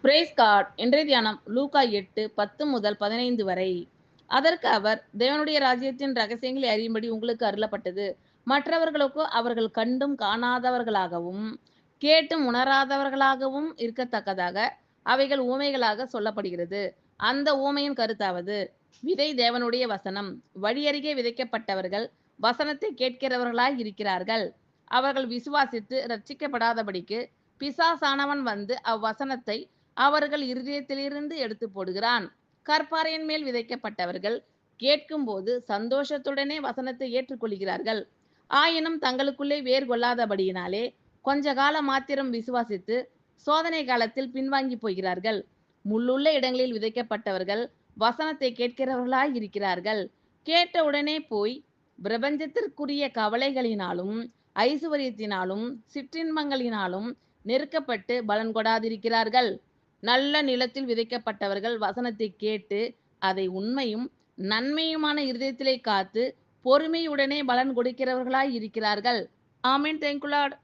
Brace card. இன்றைய தியானம் லூக்கா 8:10-15 வரை. அதற்கு அவர், தேவனுடைய ராஜ்யத்தின் ரகசியங்களை அறியும்படி உங்களுக்கு அருளப்பட்டது. மற்றவர்களுக்கோ அவர்கள் கண்டும் காணாதவர்களாகவும் கேட்டும் உணராதவர்களாகவும் இருக்கத்தக்கதாக அவைகள் ஊமைகளாக சொல்லப்படுகிறது. அந்த ஊமையின் கருத்தாவது, விதை தேவனுடைய வசனம். வழியருகே விதைக்கப்பட்டவர்கள் வசனத்தை கேட்கிறவர்களாய் இருக்கிறார்கள். அவர்கள் விசுவாசித்து இரட்சிக்கப்படாதபடிக்கு பிசாசானவன் வந்து அவ்வசனத்தை அவர்கள் இருதயத்திலிருந்து எடுத்து போடுகிறான். கற்பாறையின் மேல் விதைக்கப்பட்டவர்கள் கேட்கும்போது சந்தோஷத்துடனே வசனத்தை ஏற்றுக்கொள்கிறார்கள். ஆயினும் தங்களுக்குள்ளே வேர் கொள்ளாதபடியினாலே கொஞ்ச காலம் மாத்திரம் விசுவாசித்து சோதனை காலத்தில் பின்வாங்கி போகிறார்கள். முள்ளுள்ள இடங்களில் விதைக்கப்பட்டவர்கள் வசனத்தை கேட்கிறவர்களாய் இருக்கிறார்கள். கேட்ட உடனே போய் பிரபஞ்சத்திற்குரிய கவலைகளினாலும் ஐசுவரியத்தினாலும் சிற்றின்பங்களினாலும் நெருக்கப்பட்டு பலன் கொடாதிருக்கிறார்கள். நல்ல நிலத்தில் விதைக்கப்பட்டவர்கள் வசனத்தை கேட்டு அதை உண்மையும் நன்மையுமான இருதயத்திலே காத்து பொறுமையுடனே பலன் கொடுக்கிறவர்களாய் இருக்கிறார்கள். ஆமென். Thank you Lord.